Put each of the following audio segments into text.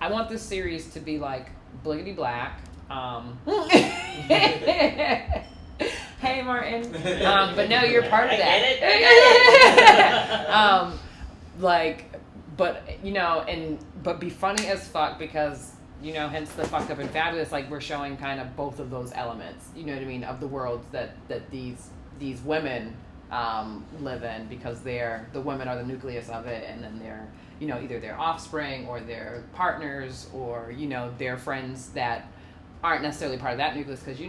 I want this series to be like bliggity black. Hey Martin, but no, you're part of that. But but be funny as fuck because hence the Fk'd Up and Fabulous. Like we're showing kind of both of those elements. You know what I mean, of the worlds that these women live in because the women are the nucleus of it, and then they're either their offspring or their partners or their friends that aren't necessarily part of that nucleus because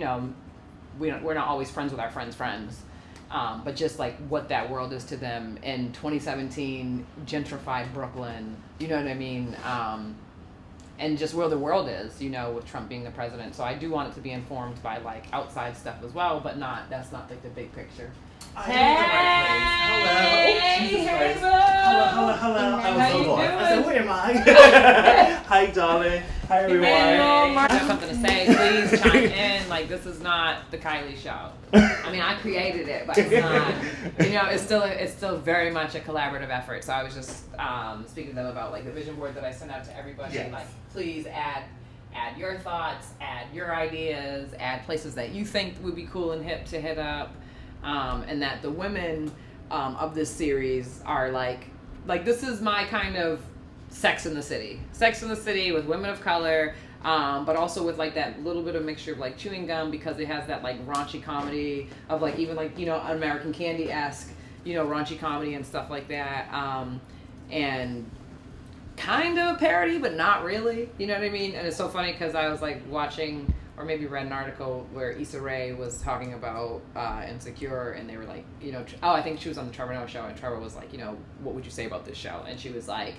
we're not always friends with our friends' but just like what that world is to them in 2017 gentrified Brooklyn, you know what I mean, and just where the world is, with Trump being the president. So I do want it to be informed by like outside stuff as well, but that's not like the big picture. Hello. Oh, Jesus Christ. Hello. I was so lost. I said, where am I? Hi, darling. Hi, everyone. I have something to say. Please chime in. Like, this is not the Kaili show. I mean, I created it, but it's not. It's still very much a collaborative effort. So I was just speaking to them about like the vision board that I sent out to everybody. Yes. Like, please add your thoughts, add your ideas, add places that you think would be cool and hip to hit up. And that the women of this series are like this is my kind of Sex in the City with women of color, but also with like that little bit of mixture of like chewing gum because it has that like raunchy comedy of like even like American Candy-esque raunchy comedy and stuff like that, and kind of a parody but not really, you know what I mean. And it's so funny because I was like watching or maybe read an article where Issa Rae was talking about Insecure, and they were like, I think she was on the Trevor Noah show, and Trevor was like, what would you say about this show? And she was like,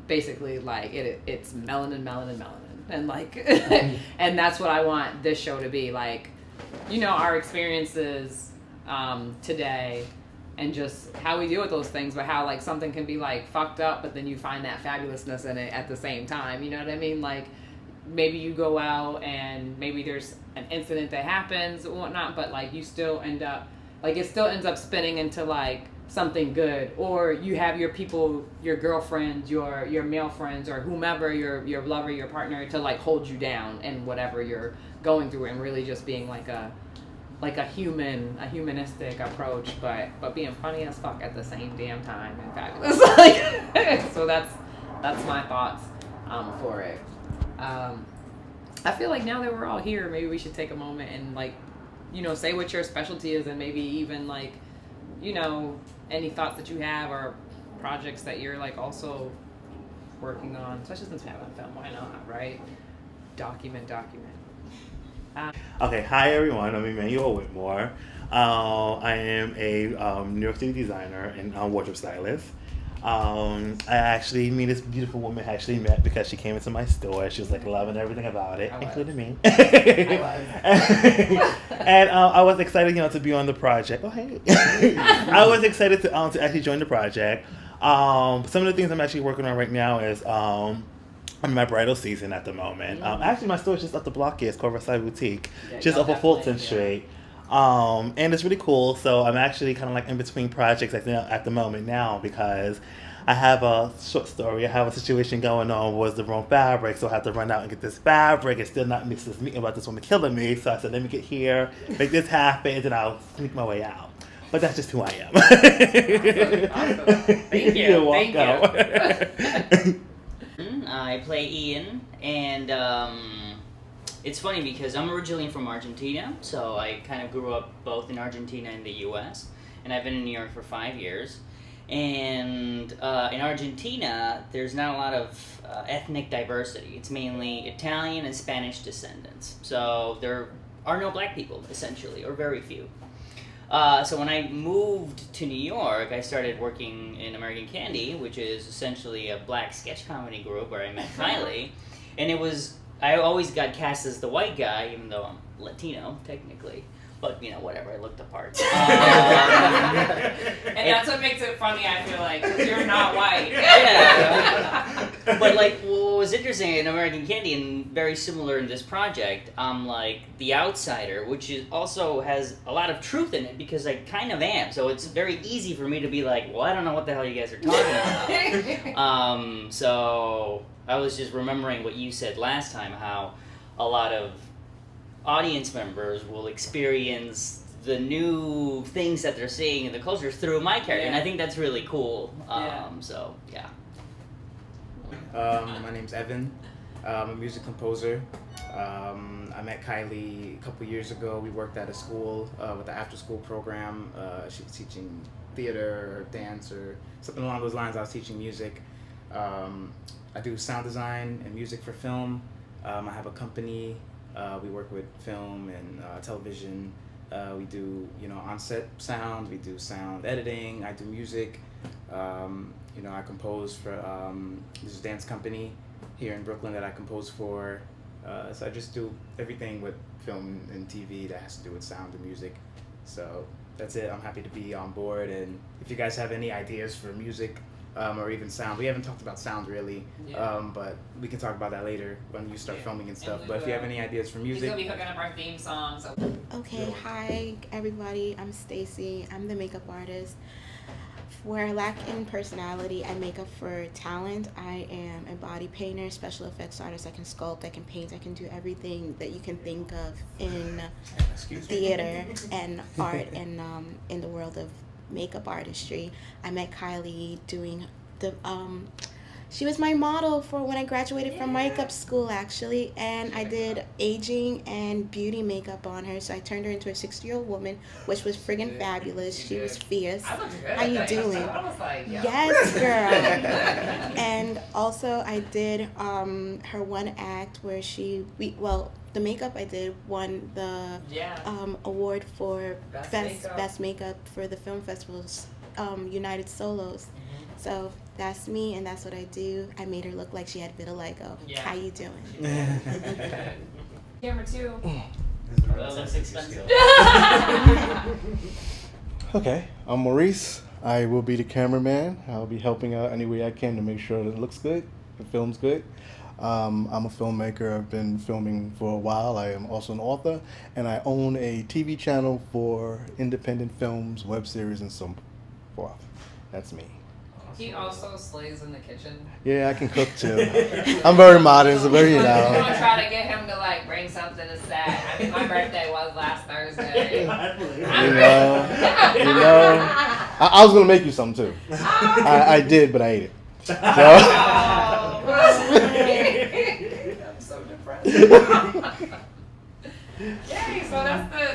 basically like it's melanin, and like, and that's what I want this show to be like, our experiences today, and just how we deal with those things, but how like something can be like fucked up, but then you find that fabulousness in it at the same time. You know what I mean? Like, maybe you go out and maybe there's an incident that happens and whatnot, but like you still end up like it still ends up spinning into like something good, or you have your people, your girlfriends, your male friends, or whomever, your lover, your partner, to like hold you down in whatever you're going through, and really just being like a humanistic approach, but being funny as fuck at the same damn time and fabulous. So that's my thoughts for it. I feel like now that we're all here, maybe we should take a moment and like, say what your specialty is, and maybe even like, any thoughts that you have or projects that you're like also working on, especially since we have on film. Why not, right? Document. Okay, hi everyone. I'm Emmanuel Whitmore. I am a New York City designer and wardrobe stylist. I actually, me and this beautiful woman actually met because she came into my store. She was like loving everything about it, including me. And I was excited, to be on the project. Oh, hey. I was excited to actually join the project. Some of the things I'm actually working on right now is I'm in my bridal season at the moment. Actually, my store is just up the block here. It's called Versailles Boutique, just up on Fulton Street. And it's really cool. So I'm actually kind of like in between projects at the moment now, because I have a short story. I have a situation going on with the wrong fabric, so I have to run out and get this fabric and still not miss this meeting about this woman killing me. So I said, let me get here, make this happen, and then I'll sneak my way out. But that's just who I am. Awesome. Thank you. Thank you. I play Ian, and it's funny because I'm originally from Argentina, so I kind of grew up both in Argentina and the U.S., and I've been in New York for 5 years. And in Argentina, there's not a lot of ethnic diversity. It's mainly Italian and Spanish descendants. So there are no black people, essentially, or very few. So when I moved to New York, I started working in American Candy, which is essentially a black sketch comedy group where I met Kaili. And I always got cast as the white guy, even though I'm Latino, technically. But, whatever, I looked the part. And that's what makes it funny, I feel like, because you're not white. Yeah. But, what was interesting in American Candy, and very similar in this project, I'm like the outsider, which is also has a lot of truth in it because I kind of am. So it's very easy for me to be like, well, I don't know what the hell you guys are talking about. So I was just remembering what you said last time, how a lot of audience members will experience the new things that they're seeing in the culture through my character, and I think that's really cool. So yeah. My name's Evan. I'm a music composer. I met Kaili a couple years ago. We worked at a school with the after-school program. She was teaching theater or dance or something along those lines. I was teaching music. I do sound design and music for film. I have a company. We work with film and television. We do, on-set sound. We do sound editing. I do music. I compose for this dance company here in Brooklyn that I compose for. So I just do everything with film and TV that has to do with sound and music. So that's it. I'm happy to be on board. And if you guys have any ideas for music or even sound, we haven't talked about sound really, but we can talk about that later when you start filming and stuff. But if you have any ideas for music, he's gonna be hooking up our theme song. So. Okay, hi everybody. I'm Stacy. I'm the makeup artist. Where I lack in personality, I make up for talent. I am a body painter, special effects artist. I can sculpt, I can paint, I can do everything that you can think of in theater and art and in the world of makeup artistry. I met Kaili doing the she was my model for when I graduated from makeup school, actually, and I did aging and beauty makeup on her. So I turned her into a 60-year-old woman, which was friggin' fabulous. She was fierce. I looked good. How you doing? I was like, yo. Yes, girl. And also I did her one act where the makeup I did won the award for best makeup for the film festival's United Solos. So that's me, and that's what I do. I made her look like she had vitiligo. How you doing? Camera 2. That's expensive. Okay, I'm Maurice. I will be the cameraman. I'll be helping out any way I can to make sure that it looks good, the film's good. I'm a filmmaker. I've been filming for a while. I am also an author, and I own a TV channel for independent films, web series, and so forth. That's me. He also slays in the kitchen. Yeah, I can cook too. I'm very modern, so very I'm gonna try to get him to like bring something to set. I mean, my birthday was last Thursday. I was gonna make you some too. I did, but I ate it. So. I'm so depressed. Yay! So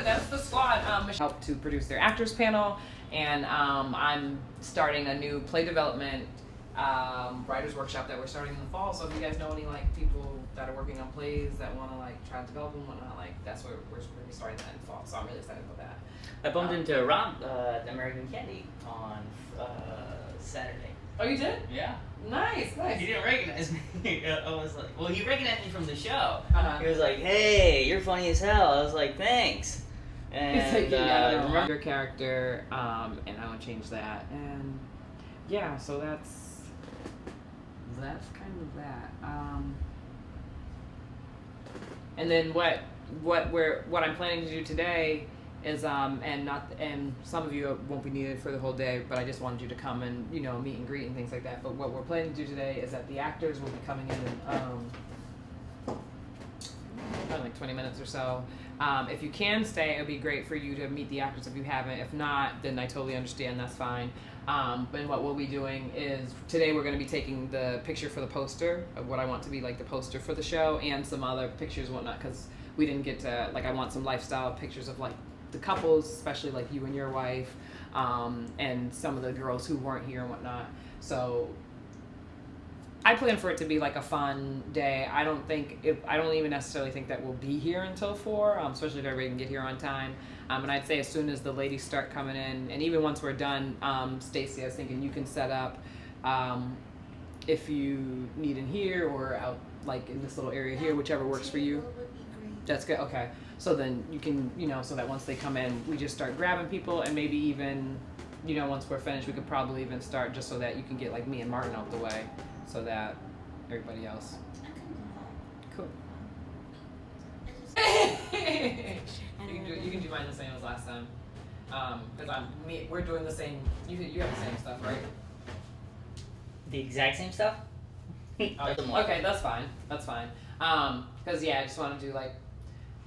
that's the squad. Help to produce their actors panel. And I'm starting a new play development writers workshop that we're starting in the fall. So if you guys know any like people that are working on plays that want to like try to develop them and whatnot, like that's where we're going to be starting that in the fall. So I'm really excited about that. I bumped into Rob at American Candy on Saturday. Oh, you did? Yeah. Nice. He didn't recognize me. I was like, well, he recognized me from the show. Uh-huh. He was like, hey, you're funny as hell. I was like, thanks. And remember your character, and I want to change that, and yeah, so that's kind of that. And then what I'm planning to do today is and some of you won't be needed for the whole day, but I just wanted you to come and meet and greet and things like that. But what we're planning to do today is that the actors will be coming in probably like 20 minutes or so. If you can stay, it would be great for you to meet the actors if you haven't. If not, then I totally understand, that's fine. And what we'll be doing is, today we're going to be taking the picture for the poster of what I want to be like the poster for the show, and some other pictures and whatnot, because we didn't get to, like, I want some lifestyle pictures of like the couples, especially like you and your wife, and some of the girls who weren't here and whatnot. So I plan for it to be like a fun day. I don't even necessarily think that we'll be here until 4, especially if everybody can get here on time. And I'd say as soon as the ladies start coming in, and even once we're done, Stacy, I was thinking you can set up if you need in here or out like in this little area here, whichever works for you. That's good. Okay. So then you can, so that once they come in, we just start grabbing people, and maybe even, once we're finished, we could probably even start just so that you can get like me and Martin out the way, so that everybody else. Cool. You can do mine the same as last time. Because we're doing the same. You have the same stuff, right? The exact same stuff? Okay, that's fine. That's fine. Because I just want to do like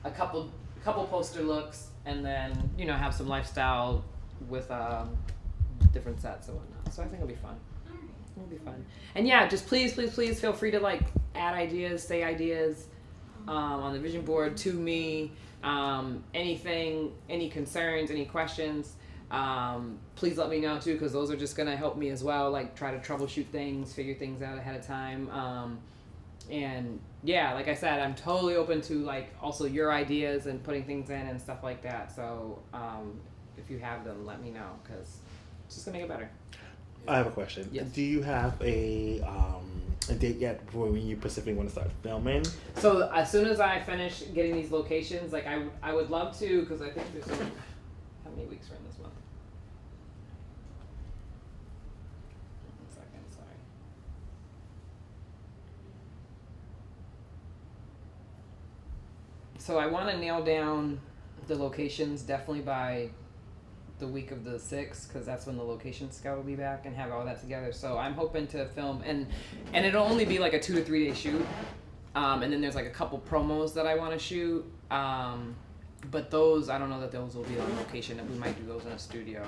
a couple poster looks, and then have some lifestyle with different sets and whatnot. So I think it'll be fun. It'll be fun. And just please feel free to like add ideas, say ideas on the vision board to me. Anything, any concerns, any questions, please let me know too, because those are just gonna help me as well. Like try to troubleshoot things, figure things out ahead of time. And like I said, I'm totally open to like also your ideas and putting things in and stuff like that. So if you have them, let me know, because it's just gonna make it better. I have a question. Yes. Do you have a date yet for when you specifically want to start filming? So as soon as I finish getting these locations, like I would love to, because I think there's how many weeks are in this month? 1 second, sorry. So I want to nail down the locations definitely by the week of the 6th, because that's when the location scout will be back and have all that together. So I'm hoping to film, and it'll only be like a 2 to 3 day shoot, and then there's like a couple promos that I want to shoot, but those, I don't know that those will be on location, and we might do those in a studio.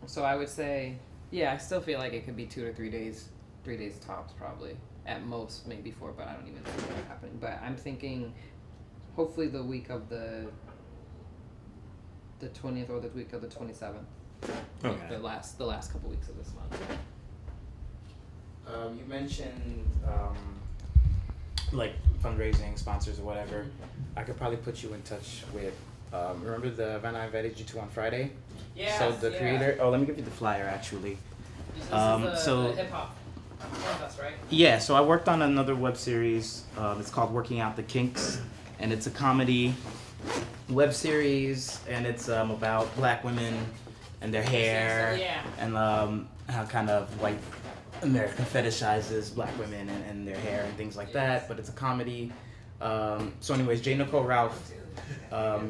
So I would say, I still feel like it could be 2 to 3 days, 3 days tops probably, at most maybe 4, but I don't even see that happening. But I'm thinking hopefully the week of the 20th or the week of the 27th. Okay. The last couple weeks of this month. You mentioned like fundraising, sponsors, or whatever. I could probably put you in touch with. Remember the event I invited you to on Friday? Yes, So the creator. Oh, let me give you the flyer actually. This is the hip hop contest, right? Yeah, so I worked on another web series. It's called Working Out the Kinks, and it's a comedy web series, and it's about black women and their hair, and how kind of white America fetishizes black women and their hair and things like that. But it's a comedy. So anyways, J. Nicole Ralph,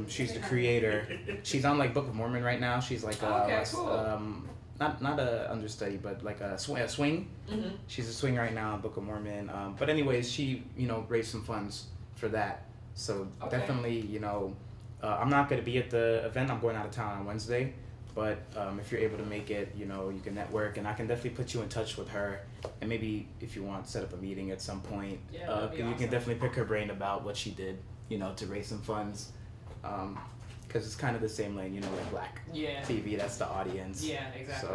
she's the creator. She's on like Book of Mormon right now. She's like not a understudy, but like a swing. Mm-hmm. She's a swing right now in Book of Mormon. But anyways, she raised some funds for that. So definitely, I'm not going to be at the event. I'm going out of town on Wednesday. But if you're able to make it, you can network, and I can definitely put you in touch with her. And maybe if you want, set up a meeting at some point. Yeah, you can definitely pick her brain about what she did, to raise some funds. Because it's kind of the same lane, like Black TV. That's the audience. Yeah, exactly.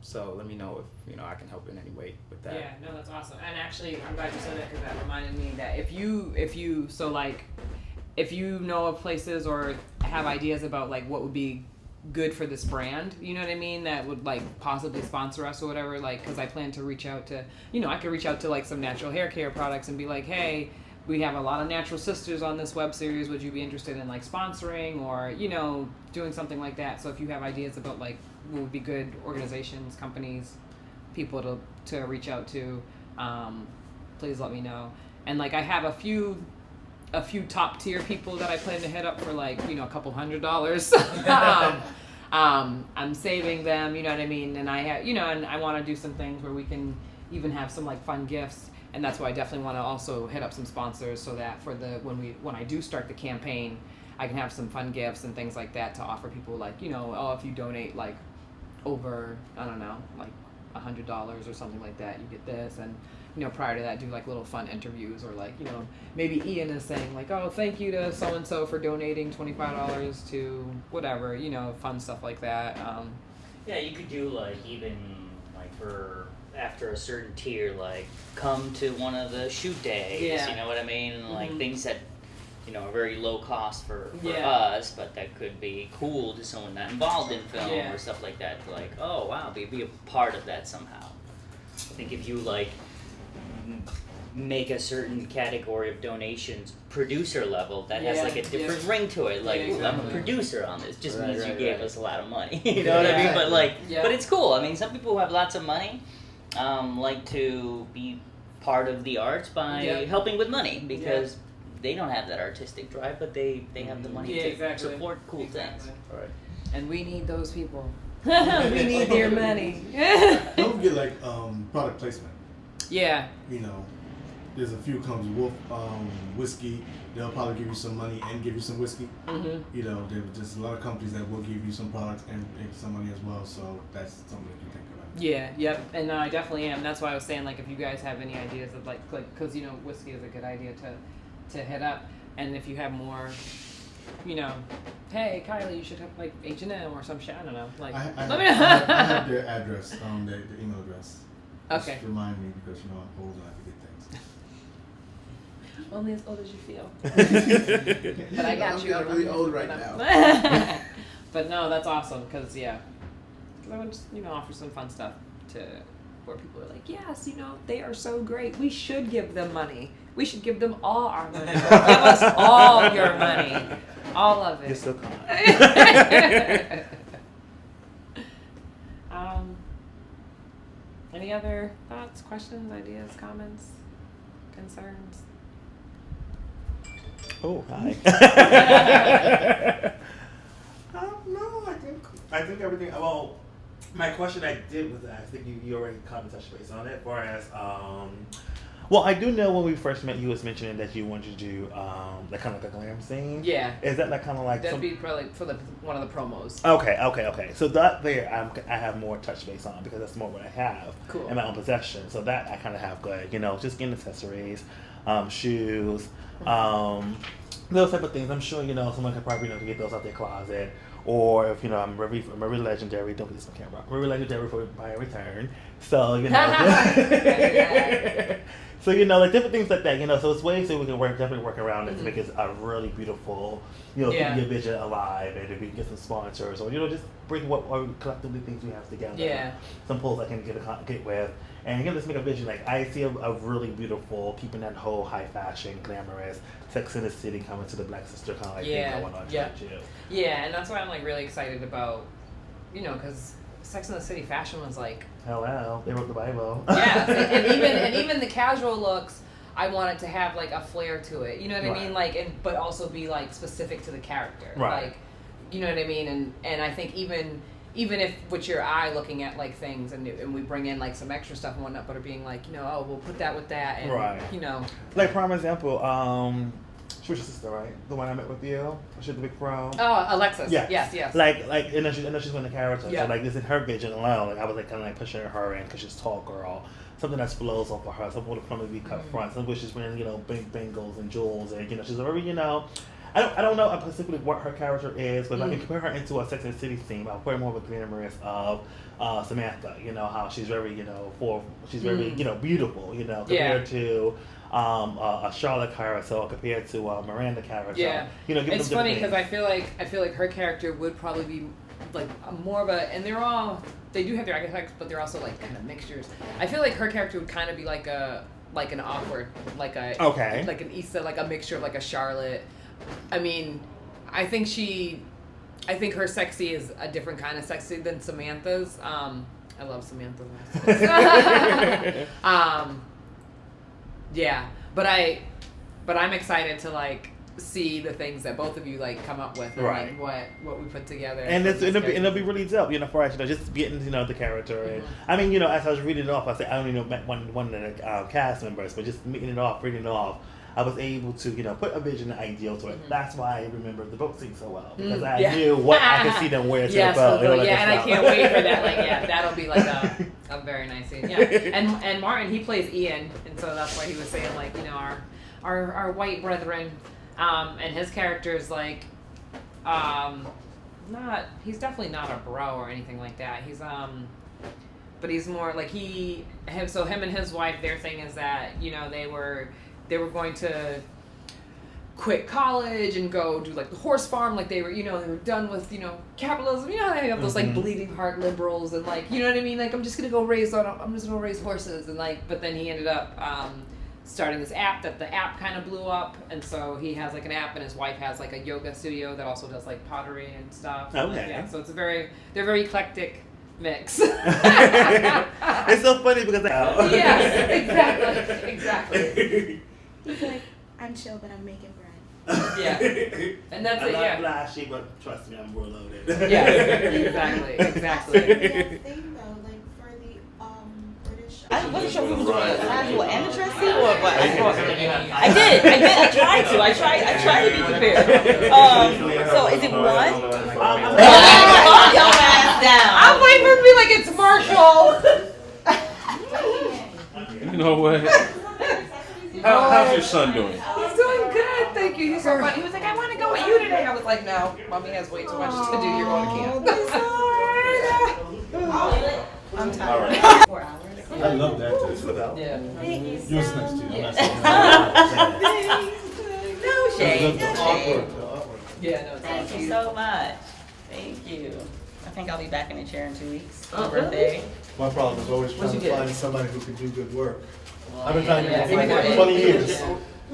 So let me know if I can help in any way with that. Yeah, no, that's awesome. And actually, I'm glad you said that, because that reminded me that if you know of places or have ideas about like what would be good for this brand, you know what I mean, that would like possibly sponsor us or whatever, like, because I plan to reach out to, I could reach out to like some natural hair care products and be like, hey, we have a lot of natural sisters on this web series, would you be interested in like sponsoring or doing something like that? So if you have ideas about like what would be good organizations, companies, people to reach out to, please let me know. And like I have a few top tier people that I plan to hit up for like a couple $100s. I'm saving them, you know what I mean, and I have and I want to do some things where we can even have some like fun gifts, and that's why I definitely want to also hit up some sponsors, so that for when I do start the campaign, I can have some fun gifts and things like that to offer people, like if you donate like over, I don't know, like $100 or something like that, you get this. And prior to that, do like little fun interviews, or like maybe Ian is saying like, oh, thank you to so and so for donating $25 to whatever, fun stuff like that. You could do like even like for after a certain tier, like come to one of the shoot days, you know what I mean, and like things that are very low cost for us, but that could be cool to someone not involved in film or stuff like that. Like, oh wow, be a part of that somehow. I think if you like make a certain category of donations producer level, that has like a different ring to it. Like, I'm a producer on this, just means you gave us a lot of money. You know what I mean? But like, but it's cool. I mean, some people who have lots of money, like to be part of the arts by helping with money because they don't have that artistic drive, but they have the money to support cool things. All right. And we need those people. We need their money. Don't forget like product placement. Yeah. You know, there's a few companies, Wolf Whiskey. They'll probably give you some money and give you some whiskey. Mm-hmm. You know, there's just a lot of companies that will give you some products and some money as well. So that's something that you think about. Yeah, yep, and I definitely am. That's why I was saying, like, if you guys have any ideas of like, because you know, whiskey is a good idea to hit up, and if you have more, you know, hey, Kylie, you should have like H&M or some shit. I don't know, like. I have their address, their email address. Okay. Just remind me because you know I'm old and I forget things. Only as old as you feel. But I got you. I'm really old right now. But no, that's awesome because I would just offer some fun stuff to where people are like, yes, they are so great. We should give them money. We should give them all our money. Give us all your money, all of it. You're so kind. Any other thoughts, questions, ideas, comments, concerns? Oh, hi. No, I think everything. Well, my question I did was, I think you already kind of touched base on it. Whereas, well, I do know when we first met, you was mentioning that you wanted to do like kind of like a glam scene. Yeah. Is that like kind of like? That'd be probably for one of the promos. Okay. So that there, I have more touch base on because that's more what I have in my own possession. So that I kind of have good, just getting accessories, shoes, those type of things. I'm sure someone could probably get those out their closet. Or if I'm very legendary, don't put this on camera. I'm very legendary for my return. So so like different things like that. So it's ways that we can definitely work around it to make it a really beautiful, keep your vision alive, and if we can get some sponsors or just bring what collectively things we have together. Yeah. Some polls I can get with, and let's make a vision. Like I see a really beautiful, keeping that whole high fashion, glamorous Sex in the City coming to the Black Sister kind of like thing going on. Yeah, and that's why I'm like really excited about, because Sex in the City fashion was like. Hello, they wrote the Bible. Yeah, and even the casual looks, I want it to have like a flair to it. You know what I mean? Like, but also be like specific to the character. Right. Like, you know what I mean? And I think even if with your eye looking at like things and we bring in like some extra stuff and whatnot, but are being like, oh, we'll put that with that, and Like prime example, she was your sister, right? The one I met with you. She had the big fro. Oh, Alexis. Yeah. Yes. Like, and then she's doing the character. Yeah. So like, this in her vision alone. Like, I was like kind of like pushing her in because she's a tall girl. Something that flows off of her. Something with a probably cut front. Some which she's wearing, big bangles and jewels, and she's a very, I don't know specifically what her character is, but if I can compare her into a Sex and the City theme, I'll put her more of a glamorous of Samantha. How she's very, she's very, beautiful. Compared to. A Charlotte character compared to Miranda character. Yeah, it's funny because I feel like her character would probably be like more of a, and they do have their archetypes, but they're also like kind of mixtures. I feel like her character would kind of be like an awkward, like an Issa, like a mixture of like a Charlotte. I mean, I think her sexy is a different kind of sexy than Samantha's. I love Samantha's. Yeah, but I'm excited to like see the things that both of you like come up with and like what we put together. And it'll be really dope, for us, just getting the character. And I mean, as I was reading it off, I said I only met one of the cast members, but just reading it off, I was able to put a vision and ideal to it. That's why I remember the boat scene so well because I knew what I could see them wear to the boat. And I can't wait for that. Like, that'll be like a very nice scene. Yeah, and Martin, he plays Ian, and so that's why he was saying like our white brethren, and his character is like he's definitely not a bro or anything like that. He's but he's more like him and his wife. Their thing is that they were going to quit college and go do like the horse farm, like they were done with capitalism. They have those like bleeding heart liberals and like what I mean, like I'm just gonna go raise horses and like, but then he ended up starting this app that the app kind of blew up, and so he has like an app and his wife has like a yoga studio that also does like pottery and stuff. Okay. So it's they're very eclectic mix. It's so funny because Yes, exactly. He's like, I'm chill, but I'm making bread. Yeah, and that's I'm it. not Yeah, flashy, but trust me, I'm more loaded. yeah, exactly. That's the real thing, though. Like for the British show. I wasn't sure if we were doing a casual and a dressy or what. I did. I tried to be prepared. So is it one? Calm your ass down. I'm waiting for it to be like it's Marshall. You know what? How's your son doing? He's doing good, thank you. He's so funny. He was like, I want to go with you today. I was like, no, mommy has way too much to do. You're going to camp. I'm tired. Right. 4 hours. I love that too. Yeah. Yours next to you. I'm not saying No shade. the No shade. artwork. The artwork. Yeah, no, Thank you so much. Thank you. I think I'll be back in the chair in 2 weeks. My birthday. My problem is always trying you to get? find somebody who can do good work. I've been trying to Yeah, get yeah. for 20 years.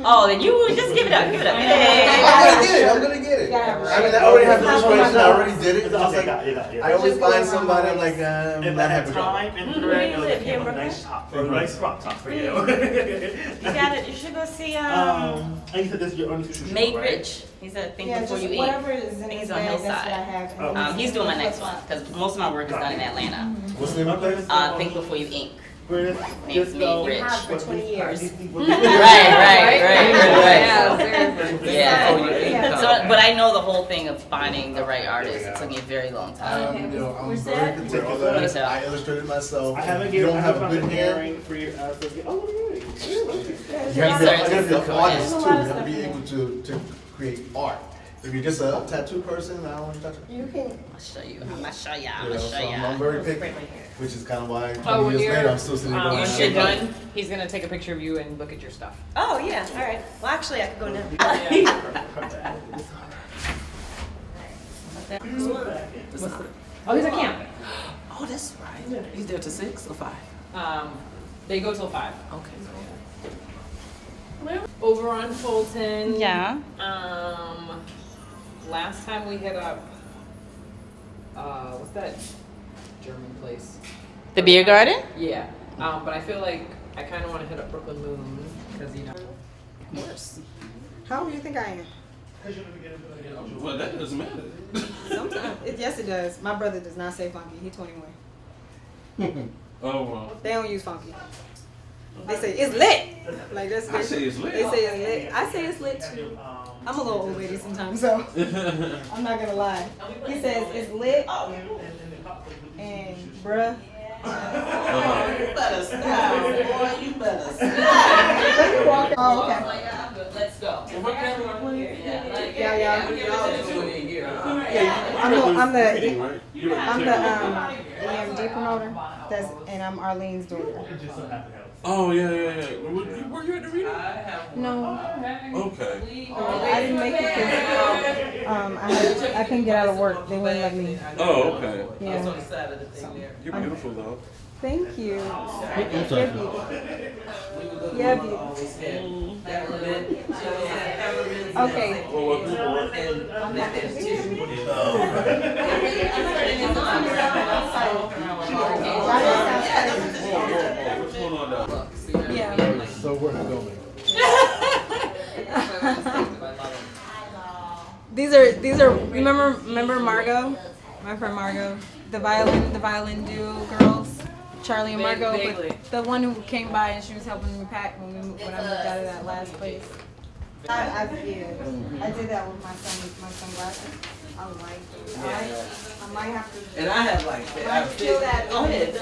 Oh, then you just give it up. Give it up. I'm Hey. gonna get it. I mean, I already have the inspiration. I already did it. It's Just okay, like, got it. I always find somebody. I'm like, If I'm I not had happy. time and Where thread, you it would live? have Here, been a Brooklyn? nice top, a nice crop top for you. You should go see And you said this is your only sushi show, Made right? Rich. He's a Think Yeah, Before just You Eat. whatever is in He's his on bag, that's what I Hillside. have. He's doing my next one because most of my work is done in Atlanta. What's the name of the place? Think Before You Inc. Chris, Made just know Rich. Have for 20 years. Right. Yeah, seriously. Yeah. So, but I know the whole thing of finding the right artist. It took me a very long time. I'm Where's very that? particular. Where's that? I illustrated myself. I haven't If you given don't have a good hair. for your oh, really? You have to be an artist too. You have to be able to create art. If you're just a tattoo person, I don't want to touch it. You can. I'll show you. I'm gonna show ya. I'm You know, gonna show so ya. I'm very picky, which is kind of why Oh, 20 when years you're, later I'm still sitting going. you when should you're be. done, he's gonna take a picture of you and look at your stuff. Oh, yeah, all right. Well, actually, I could go now. Oh, he's at camp. Oh, that's right. He's there till 6 or 5. They go till 5. Okay. Over on Fulton. Yeah. Last time we hit up, what's that German place? The beer garden? Yeah. But I feel like I kind of want to hit up Brooklyn Moon because you know. Of course. How old do you think I am? Well, that doesn't matter. Sometimes. Yes, it does. My brother does not say funky. He's 21. Oh, well. They don't use funky. They say it's lit. Like that's. I say it's lit. They say it's lit. I say it's lit too. I'm a little old lady sometimes, so I'm not gonna lie. He says it's lit and bruh. You better stop, boy. You better stop. Oh, okay. Let's go. Yeah. I'm the EMD promoter. And I'm Arlene's daughter. Oh, yeah. Were you at the reading? No, Okay. I didn't make it because I couldn't get out of work. They wouldn't let me. Oh, okay. Yeah. You're beautiful, though. Thank you. You're beautiful. You're beautiful. Okay. Well, welcome What's going on now? Yeah. So we're filming. These are remember Margot? My friend Margot? The violin duo girls? Charlie and Margot, Vaguely. but the one who came by and she was helping me pack when I moved out of that last place. I did that with my sunglasses. I like I might have to. And I have like that. I feel that. Go ahead.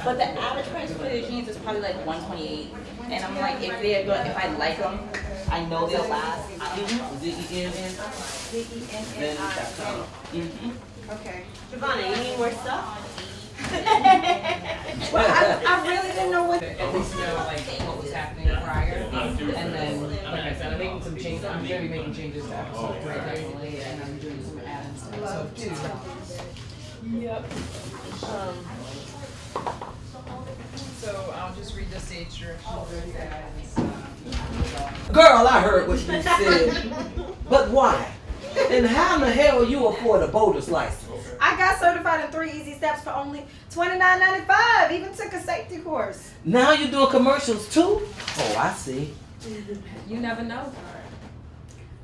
But the average price for the jeans is probably like $128. And I'm like, if I like them, I know they'll last. Okay. Giovanna, you need more stuff? Well, I really didn't know what. At least know like what was happening prior, and then like I said, I'm making some changes. I'm gonna be making changes to episode 3 definitely, and I'm doing some add-ins to episode 2. Yep. So I'll just read the stage directions for you guys. Girl, I heard what you said. But why? And how in the hell you afford a boater's license? I got certified in 3 easy steps for only $29.95. Even took a safety course. Now you're doing commercials too? Oh, I see. You never know.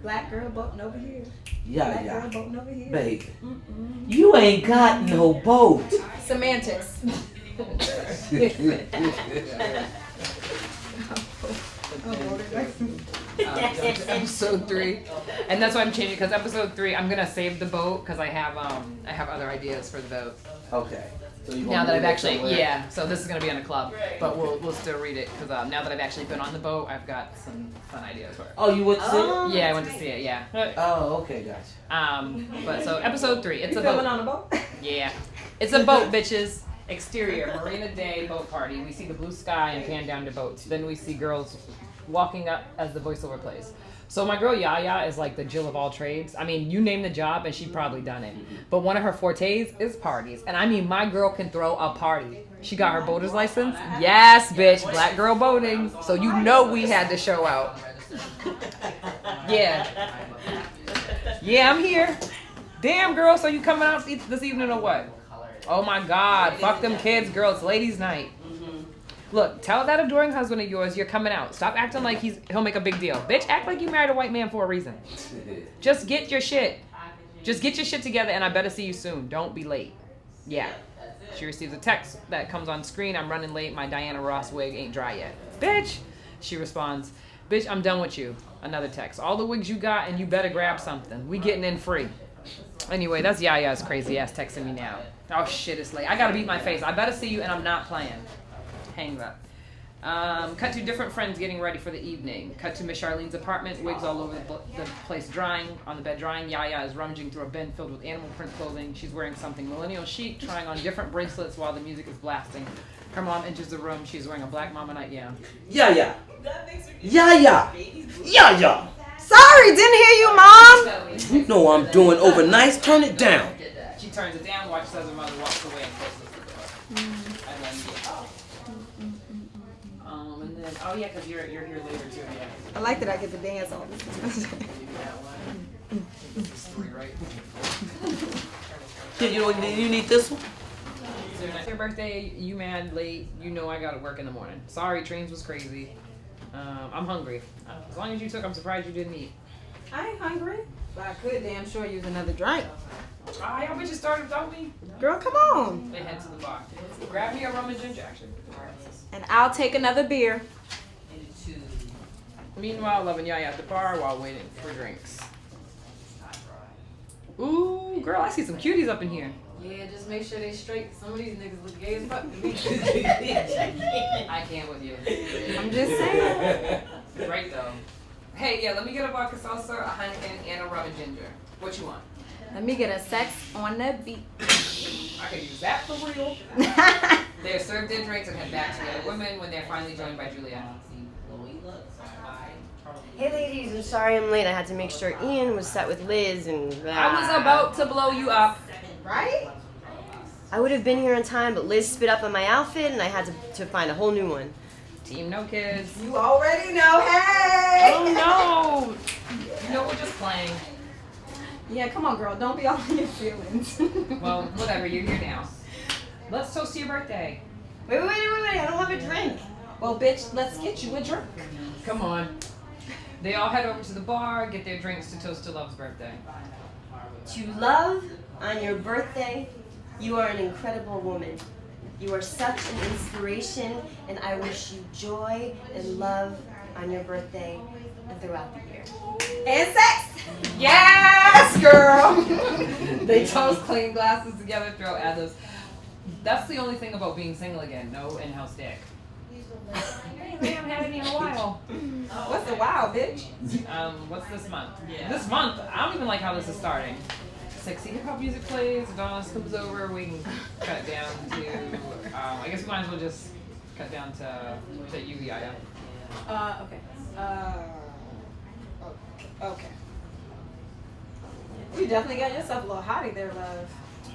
Black girl boating over here. Yeah, Black yeah. girl boating over here. Baby, you ain't got no boat. Semantics. Episode 3, and that's why I'm changing because episode 3 I'm gonna save the boat because I have other ideas for the boat. Okay. So you Now that I've actually somewhere? so this is gonna be on a club, but we'll still read it because now that I've actually been on the boat, I've got some fun ideas for it. Oh, you went to see it? Yeah, I went to see it. Yeah. Oh, okay, gotcha. But so episode 3, it's You a boat. filming on a boat? Yeah, it's a boat, bitches. Exterior Marina Day boat party. We see the blue sky and pan down to boats. Then we see girls walking up as the voiceover plays. So my girl Yaya is like the Jill of all trades. I mean, you name the job and she probably done it. But one of her fortes is parties. And I mean, my girl can throw a party. She got her boater's license. Yes, bitch, black girl boating. So you know we had to show out. Yeah. Yeah, I'm here. Damn, girl, so you coming out this evening or what? Oh my God, fuck them kids, girl, it's ladies' night. Look, tell that adoring husband of yours you're coming out. Stop acting like he'll make a big deal. Bitch, act like you married a white man for a reason. Just get your shit. Just get your shit together and I better see you soon. Don't be late. Yeah. She receives a text that comes on screen. I'm running late. My Diana Ross wig ain't dry yet. Bitch. She responds, bitch, I'm done with you. Another text. All the wigs you got and you better grab something. We getting in free. Anyway, that's Yaya's crazy ass texting me now. Oh shit, it's late. I gotta beat my face. I better see you and I'm not playing. Hang up. Cut to different friends getting ready for the evening. Cut to Miss Charlene's apartment. Wigs all over the place drying. On the bed drying. Yaya is rummaging through a bin filled with animal print clothing. She's wearing something millennial chic, trying on different bracelets while the music is blasting. Her mom enters the room. She's wearing a black mama nightgown. Yaya. Yaya. Yaya. Sorry, didn't hear you, Mom. You know I'm doing over nice. Turn it down. She turns it down, watches as her mother walks away and closes the door. And then, oh yeah, because you're here later too, yeah. I like that I get to dance on this. You need this one? So it's your birthday, you mad late, you know I gotta work in the morning. Sorry, trains was crazy. I'm hungry. As long as you took, I'm surprised you didn't eat. I ain't hungry, but I could damn sure use another drink. Ah, y'all bitches started without me. Girl, come on. They head to the bar. Grab me a rum and ginger, actually. And I'll take another beer. Meanwhile, Love and Yaya at the bar while waiting for drinks. Ooh, girl, I see some cuties up in here. Yeah, just make sure they straight. Some of these niggas look gay as fuck to me. I can't with you. I'm just saying. Great though. Hey, yeah, let me get a vodka salsa, a Heineken, and a rum and ginger. What you want? Let me get a sex on the beat. I could use that for real. They serve their drinks and head back to the other women when they're finally joined by Julia. Hey ladies, I'm sorry I'm late. I had to make sure Ian was set with Liz and... I was about to blow you up. Right? I would have been here on time, but Liz spit up on my outfit and I had to find a whole new one. Team no kids. You already know, hey! Oh no! No, we're just playing. Yeah, come on, girl. Don't be all in your feelings. Well, whatever. You're here now. Let's toast to your birthday. Wait. I don't have a drink. Well, bitch, let's get you a drink. Come on. They all head over to the bar, get their drinks to toast to Love's birthday. To Love, on your birthday, you are an incredible woman. You are such an inspiration, and I wish you joy and love on your birthday and throughout the year. And sex! Yes, girl! They toast, clean glasses together, throw others. That's the only thing about being single again. No in-house dick. We haven't had any in a while. What's the wow, bitch? What's this month? This month, I don't even like how this is starting. Sexy hip hop music plays, Adonis comes over, we can cut down to, I guess we might as well just cut down to you, Yaya. Okay. Okay. You definitely got yourself a little hottie there, love.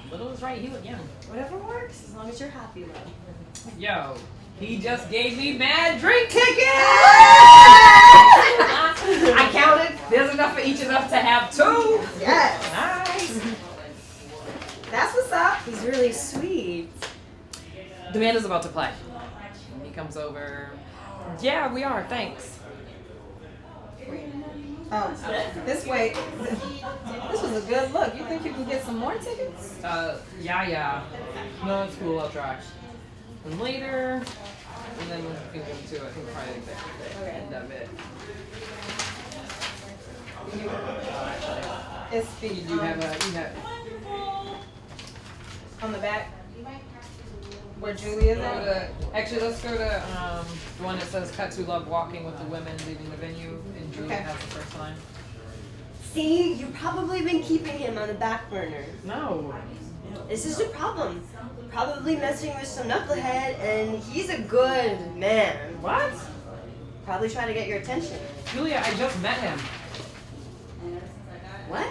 Little is right, he was young. Whatever works, as long as you're happy, love. Yo, he just gave me mad drink tickets! I counted There's enough for each of us to have two. Yes. Nice. That's what's up. He's really sweet. Demanda's about to play. He comes over. Yeah, we are. Thanks. Oh, this way. This was a good look. You think you can get some more tickets? Yeah. No, it's cool. I'll try. And later, and then we'll give them to, I think, probably the end of it. It's the, You have on the back where Julie is at. Actually, let's go to the one that says "Cuts Who Love Walking with the Women Leaving the Venue," and Julie has the first line. See, you've probably been keeping him on the back burner. No. This is the problem. Probably messing with some knucklehead, and he's a good man. What? Probably trying to get your attention. Julia, I just met him. What?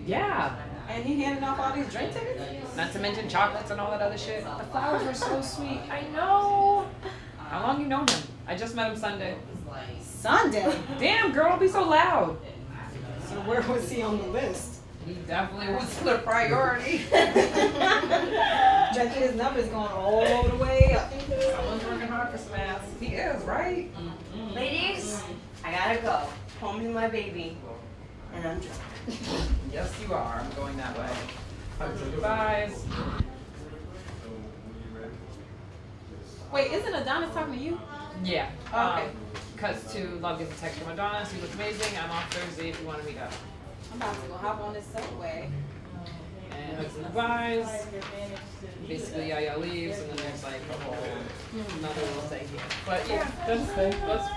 Yeah. And he handing off all these drink tickets? Not to mention chocolates and all that other shit. The flowers were so sweet. I know. How long you known him? I just met him Sunday. Sunday? Damn, girl, don't be so loud. So where was he on the list? He definitely wasn't a priority. Bet his number's going all the way up. Someone's working hard for some ass. He is, right? Ladies, I gotta go. Home to my baby. And I'm drunk. Yes, you are. I'm going that way. Hugs and goodbyes. Wait, isn't Adonis talking to you? Yeah. Oh, okay. Cuts to Love gets a text from Adonis. He looks amazing. I'm off Thursday if you want to meet up. I'm about to go hop on this subway. And hugs and goodbyes. Basically, Yaya leaves, and then there's like a whole another little thing here. But yeah, that's pretty much.